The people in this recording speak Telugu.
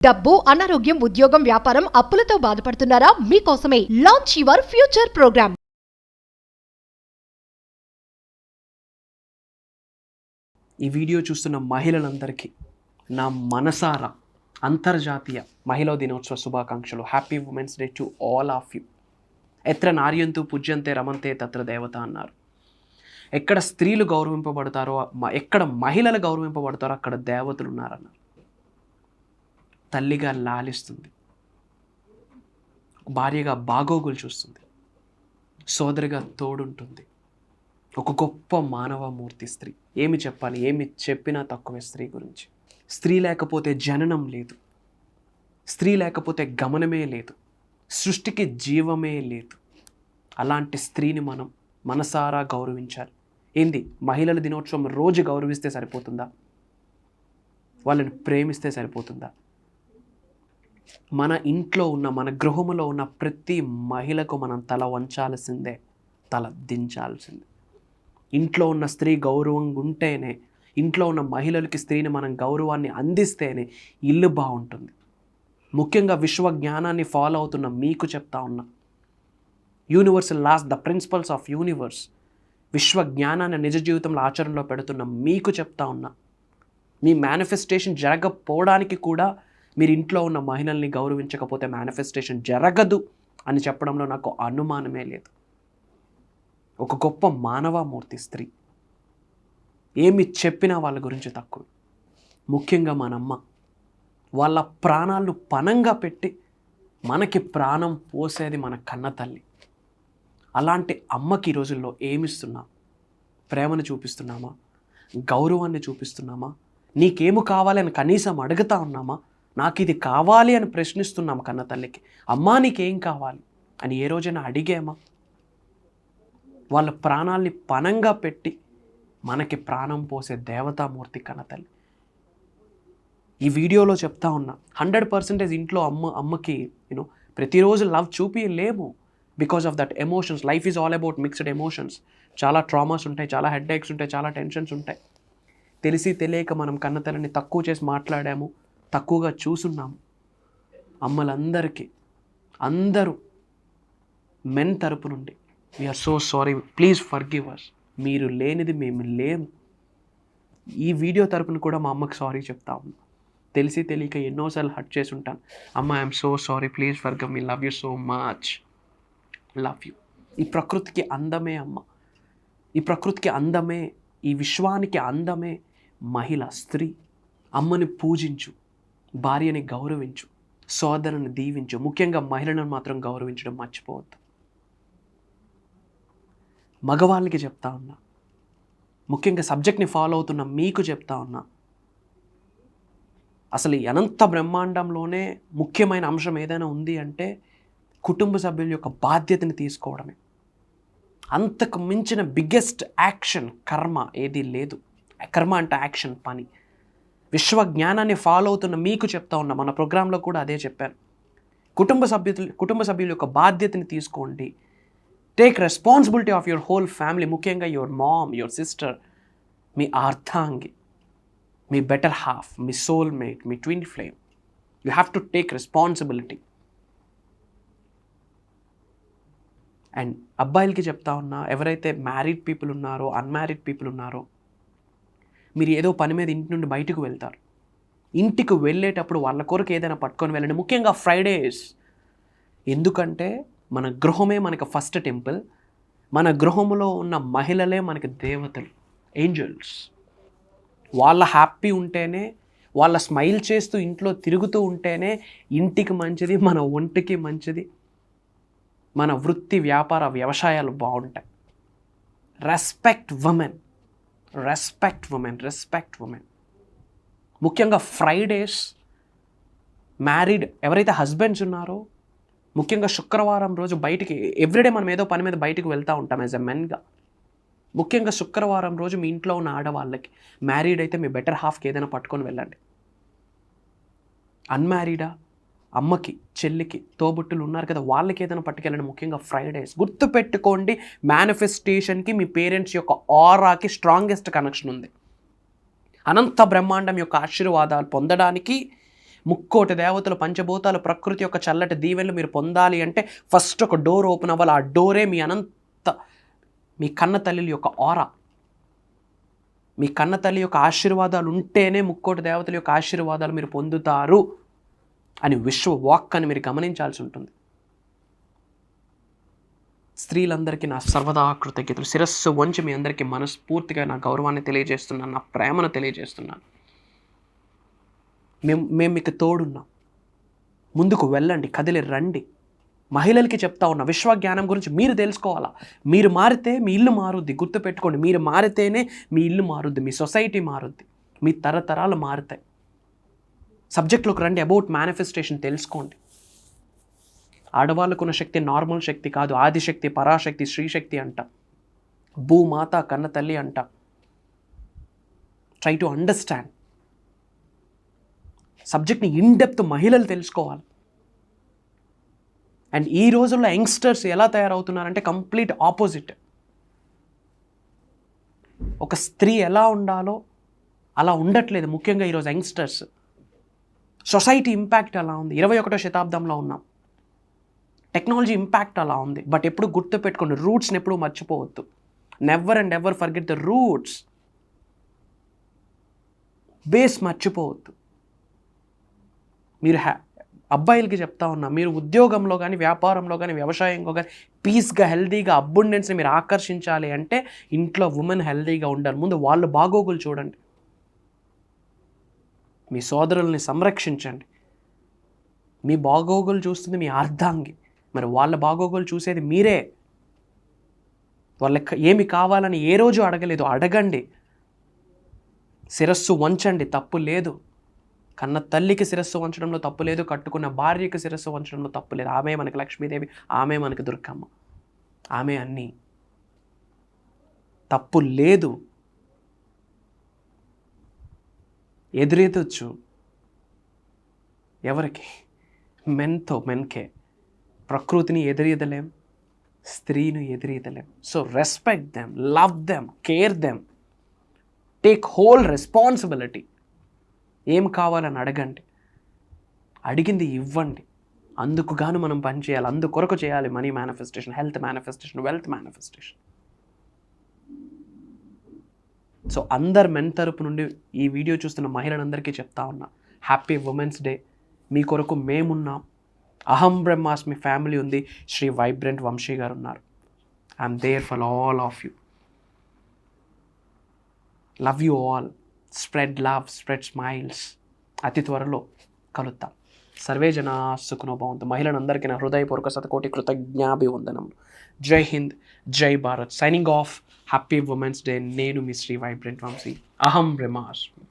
డబ్బు, అనారోగ్యం, ఉద్యోగం, వ్యాపారం, అప్పులతో బాధపడుతున్నారా? మీకోసమే లాంచ్ యువర్ ఫ్యూచర్ ప్రోగ్రామ్. ఈ వీడియో చూస్తున్న మహిళలందరికీ నా మనసారా అంతర్జాతీయ మహిళా దినోత్సవ శుభాకాంక్షలు. Happy women's day to all of you. ఎత్ర నార్యంతు పూజ్యంతే రమంతే తత్ర దేవత అన్నారు. ఎక్కడ స్త్రీలు గౌరవింపబడతారో, ఎక్కడ మహిళలు గౌరవింపబడతారో అక్కడ దేవతలు ఉన్నారన్నారు. తల్లిగా లాలిస్తుంది, భార్యగా బాగోగులు చూస్తుంది, సోదరిగా తోడుంటుంది. ఒక గొప్ప మానవమూర్తి స్త్రీ. ఏమి చెప్పాలి, ఏమి చెప్పినా తక్కువే స్త్రీ గురించి. స్త్రీ లేకపోతే జననం లేదు, స్త్రీ లేకపోతే గమనమే లేదు, సృష్టికి జీవమే లేదు. అలాంటి స్త్రీని మనం మనసారా గౌరవించాలి. ఏంది, మహిళల దినోత్సవం రోజు గౌరవిస్తే సరిపోతుందా? వాళ్ళని ప్రేమిస్తే సరిపోతుందా? మన ఇంట్లో ఉన్న, మన గృహములో ఉన్న ప్రతి మహిళకు మనం తల వంచాల్సిందే, తల దించాల్సిందే. ఇంట్లో ఉన్న స్త్రీ గౌరవంగా ఉంటేనే, ఇంట్లో ఉన్న మహిళలకి స్త్రీని మనం గౌరవాన్ని అందిస్తేనే ఇల్లు బాగుంటుంది. ముఖ్యంగా విశ్వ జ్ఞానాన్ని ఫాలో అవుతున్న మీకు చెప్తా ఉన్నా, universal laws, the principles of universe, విశ్వ జ్ఞానాన్ని నిజ జీవితంలో ఆచరణలో పెడుతున్న మీకు చెప్తా ఉన్నా, మీ మేనిఫెస్టేషన్ జరగకపోవడానికి కూడా మీరు ఇంట్లో ఉన్న మహిళల్ని గౌరవించకపోతే మేనిఫెస్టేషన్ జరగదు అని చెప్పడంలో నాకు అనుమానమే లేదు. ఒక గొప్ప మానవమూర్తి స్త్రీ. ఏమి చెప్పినా వాళ్ళ గురించి తక్కువ. ముఖ్యంగా మనమ్మ, వాళ్ళ ప్రాణాలను పణంగా పెట్టి మనకి ప్రాణం పోసేది మన కన్న తల్లి. అలాంటి అమ్మకి ఈ రోజుల్లో ఏమిస్తున్నాం? ప్రేమను చూపిస్తున్నామా? గౌరవాన్ని చూపిస్తున్నామా? నీకేమి కావాలి అని కనీసం అడుగుతా ఉన్నామా? నాకు ఇది కావాలి అని ప్రశ్నిస్తున్నాం కన్న తల్లికి. అమ్మా నీకేం కావాలి అని ఏ రోజైనా అడిగేమా? వాళ్ళ ప్రాణాల్ని పణంగా పెట్టి మనకి ప్రాణం పోసే దేవతామూర్తి కన్న తల్లి. ఈ వీడియోలో చెప్తా ఉన్నా, 100% ఇంట్లో అమ్మకి ప్రతిరోజు లవ్ చూపియలేము. Because of that emotions. Life is all about mixed emotions. చాలా ట్రామాస్ ఉంటాయి, చాలా హెడ్ఏక్స్ ఉంటాయి, చాలా టెన్షన్స్ ఉంటాయి. తెలిసి తెలియక మనం కన్నతల్లిని తక్కువ చేసి మాట్లాడాము, తక్కువగా చూసున్నాము. అమ్మలందరికీ, అందరూ మెన్ తరపు నుండి we are so sorry, please forgive us. మీరు లేనిది మేము లేము. ఈ వీడియో తరపున కూడా మా అమ్మకి సారీ చెప్తా ఉన్నా. తెలిసి తెలియక ఎన్నోసార్లు హర్ట్ చేసి ఉంటాను. అమ్మ, I'm so sorry, please forgive me, love you so much, love you. ఈ ప్రకృతికి అందమే అమ్మ, ఈ ప్రకృతికి అందమే, ఈ విశ్వానికి అందమే మహిళ, స్త్రీ. అమ్మని పూజించు, భార్యని గౌరవించు, సోదరుని దీవించు. ముఖ్యంగా మహిళలను మాత్రం గౌరవించడం మర్చిపోవద్దు. మగవాళ్ళకి చెప్తా ఉన్నా, ముఖ్యంగా సబ్జెక్ట్ని ఫాలో అవుతున్న మీకు చెప్తా ఉన్నా, అసలు ఈ అనంత బ్రహ్మాండంలోనే ముఖ్యమైన అంశం ఏదైనా ఉంది అంటే కుటుంబ సభ్యుల యొక్క బాధ్యతని తీసుకోవడమే. అంతకు మించిన బిగ్గెస్ట్ యాక్షన్ కర్మ ఏది లేదు. కర్మ అంటే యాక్షన్, పని. విశ్వ జ్ఞానాన్ని ఫాలో అవుతున్న మీకు చెప్తా ఉన్నా, మన ప్రోగ్రాంలో కూడా అదే చెప్పాను. కుటుంబ సభ్యుల యొక్క బాధ్యతని తీసుకోండి. Take responsibility of your whole family. ముఖ్యంగా యువర్ మామ్, యువర్ సిస్టర్, మీ అర్థాంగి, మీ బెటర్ హాఫ్, మీ సోల్మేట్, మీ twin flame. You have to take responsibility. And అబ్బాయిలకి చెప్తా ఉన్నా, ఎవరైతే మ్యారీడ్ పీపుల్ ఉన్నారో, అన్మ్యారీడ్ పీపుల్ ఉన్నారో, మీరు ఏదో పని మీద ఇంటి నుండి బయటకు వెళ్తారు. ఇంటికి వెళ్ళేటప్పుడు వాళ్ళ కొరకు ఏదైనా పట్టుకొని వెళ్ళండి. ముఖ్యంగా ఫ్రైడేస్. ఎందుకంటే మన గృహమే మనకు ఫస్ట్ టెంపుల్. మన గృహంలో ఉన్న మహిళలే మనకి దేవతలు, ఏంజల్స్. వాళ్ళ హ్యాపీ ఉంటేనే, వాళ్ళ స్మైల్ చేస్తూ ఇంట్లో తిరుగుతూ ఉంటేనే ఇంటికి మంచిది, మన ఒంటికి మంచిది, మన వృత్తి, వ్యాపార, వ్యవసాయాలు బాగుంటాయి. Respect women, respect women, respect women. ముఖ్యంగా ఫ్రైడేస్. మ్యారీడ్ ఎవరైతే హస్బెండ్స్ ఉన్నారో, ముఖ్యంగా శుక్రవారం రోజు బయటికి, ఎవ్రీడే మనం ఏదో పని మీద బయటికి వెళ్తూ ఉంటాం యాజ్ ఎ మెన్గా. ముఖ్యంగా శుక్రవారం రోజు మీ ఇంట్లో ఉన్న ఆడవాళ్ళకి, మ్యారీడ్ అయితే మీ బెటర్ హాఫ్కి ఏదైనా పట్టుకొని వెళ్ళండి. అన్మ్యారీడా, అమ్మకి, చెల్లికి, తోబుట్టులు ఉన్నారు కదా, వాళ్ళకి ఏదైనా పట్టుకెళ్ళండి. ముఖ్యంగా ఫ్రైడేస్. గుర్తుపెట్టుకోండి, మేనిఫెస్టేషన్కి మీ పేరెంట్స్ యొక్క ఆరాకి స్ట్రాంగెస్ట్ కనెక్షన్ ఉంది. అనంత బ్రహ్మాండం యొక్క ఆశీర్వాదాలు పొందడానికి ముక్కోటి దేవతలు, పంచభూతాలు, ప్రకృతి యొక్క చల్లటి దీవెనలు మీరు పొందాలి అంటే ఫస్ట్ ఒక డోర్ ఓపెన్ అవ్వాలి. ఆ డోరే మీ కన్న తల్లి యొక్క ఆరా. మీ కన్న తల్లి యొక్క ఆశీర్వాదాలు ఉంటేనే ముక్కోటి దేవతల యొక్క ఆశీర్వాదాలు మీరు పొందుతారు అని విశ్వ వాక్ అని మీరు గమనించాల్సి ఉంటుంది. స్త్రీలందరికీ నా సర్వదా కృతజ్ఞతలు. శిరస్సు వంచి మీ అందరికీ మనస్ఫూర్తిగా నా గౌరవాన్ని తెలియజేస్తున్నాను, నా ప్రేమను తెలియజేస్తున్నాను. మేము మీకు తోడున్నాం. ముందుకు వెళ్ళండి, కదిలి రండి. మహిళలకి చెప్తా ఉన్నా, విశ్వజ్ఞానం గురించి మీరు తెలుసుకోవాలా. మీరు మారితే మీ ఇల్లు మారుద్ది. గుర్తుపెట్టుకోండి, మీరు మారితేనే మీ ఇల్లు మారుద్ది, మీ సొసైటీ మారుద్ది, మీ తరతరాలు మారుతాయి. సబ్జెక్ట్లోకి రండి. అబౌట్ మేనిఫెస్టేషన్ తెలుసుకోండి. ఆడవాళ్ళకున్న శక్తి నార్మల్ శక్తి కాదు. ఆదిశక్తి, పరాశక్తి, శ్రీశక్తి అంట, భూమాత, కన్న తల్లి అంట. ట్రై టు అండర్స్టాండ్ సబ్జెక్ట్ని ఇన్ డెప్త్ మహిళలు తెలుసుకోవాలి. అండ్ ఈ రోజుల్లో యంగ్స్టర్స్ ఎలా తయారవుతున్నారంటే కంప్లీట్ ఆపోజిట్. ఒక స్త్రీ ఎలా ఉండాలో అలా ఉండట్లేదు. ముఖ్యంగా ఈరోజు యంగ్స్టర్స్. సొసైటీ ఇంపాక్ట్ అలా ఉంది. 21వ శతాబ్దంలో ఉన్నాం. టెక్నాలజీ ఇంపాక్ట్ అలా ఉంది. బట్ ఎప్పుడు గుర్తుపెట్టుకోండి, రూట్స్ని ఎప్పుడు మర్చిపోవద్దు. Never and ever forget the roots. Base మర్చిపోవద్దు. మీరు అబ్బాయిలకి చెప్తా ఉన్నా, మీరు ఉద్యోగంలో కానీ, వ్యాపారంలో కానీ, వ్యవసాయంలో కానీ పీస్గా, హెల్తీగా, అబ్బుండెన్స్ని మీరు ఆకర్షించాలి అంటే ఇంట్లో ఉమెన్ హెల్తీగా ఉండాలి. ముందు వాళ్ళు బాగోగులు చూడండి. మీ సోదరుల్ని సంరక్షించండి. మీ బాగోగులు చూస్తుంది మీ అర్ధాంగి. మరి వాళ్ళ బాగోగులు చూసేది మీరే. వాళ్ళకి ఏమి కావాలని ఏ రోజు అడగలేదు, అడగండి. శిరస్సు వంచండి, తప్పు లేదు. కన్న తల్లికి శిరస్సు వంచడంలో తప్పు లేదు, కట్టుకున్న భార్యకి శిరస్సు వంచడంలో తప్పు లేదు. ఆమె మనకి లక్ష్మీదేవి, ఆమె మనకి దుర్గమ్మ, ఆమె అన్నీ. తప్పు లేదు. ఎదురెదొచ్చు. ఎవరికి? మెన్కే. ప్రకృతిని ఎదురీదలేం, స్త్రీని ఎదురీదలేం. So respect them, love them, care them, take whole responsibility. ఏం కావాలని అడగండి, అడిగింది ఇవ్వండి. అందుకు గాను మనం పని చేయాలి, అందుకొరకు చేయాలి. Money manifestation, health manifestation, wealth manifestation. So అందరు మెన్ తరపు నుండి ఈ వీడియో చూస్తున్న మహిళలందరికీ చెప్తా ఉన్నా, హ్యాపీ ఉమెన్స్ డే. మీ కొరకు మేమున్నాం. అహం బ్రహ్మాస్మి ఫ్యామిలీ ఉంది. శ్రీ వైబ్రెంట్ వంశీ గారు ఉన్నారు. I'm there for all of you. Love you all. Spread love, spread smiles. అతి త్వరలో కలుద్దాం. సర్వే జనా సుఖనో భవంతు. మహిళలందరికీ నా హృదయపూర్వక శతకోటి కృతజ్ఞాభివందనములు. జై హింద్, జై Bharat. Signing off. Happy women's day. నేను మీ శ్రీ వైబ్రెంట్ వంశీ. అహం బ్రహ్మాస్మి.